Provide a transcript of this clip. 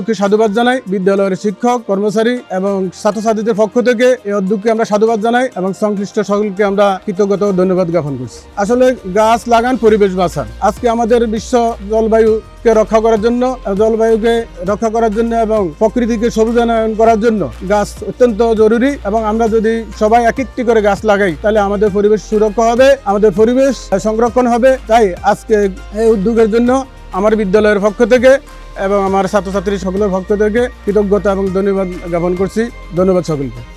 উদ্যোগকে সাধুবাদ জানাই। বিদ্যালয়ের শিক্ষক, কর্মচারী এবং ছাত্রছাত্রীদের পক্ষ থেকে এই উদ্যোগকে আমরা সাধুবাদ জানাই এবং সংশ্লিষ্ট সকলকে আমরা কৃতজ্ঞতা ও ধন্যবাদ জ্ঞাপন করছি। আসলে গাছ লাগান, পরিবেশ বাঁচান। আজকে আমাদের বিশ্ব জলবায়ুকে রক্ষা করার জন্য, এবং প্রকৃতিকে সবুজায়ন করার জন্য গাছ অত্যন্ত জরুরি। এবং আমরা যদি সবাই এক একটি করে গাছ লাগাই তাহলে আমাদের পরিবেশ সুরক্ষা হবে, আমাদের পরিবেশ সংরক্ষণ হবে। তাই আজকে এই উদ্যোগের জন্য আমার বিদ্যালয়ের পক্ষ থেকে এবং আমার ছাত্রছাত্রী সকলের পক্ষ থেকে কৃতজ্ঞতা এবং ধন্যবাদ জ্ঞাপন করছি। ধন্যবাদ সকলকে।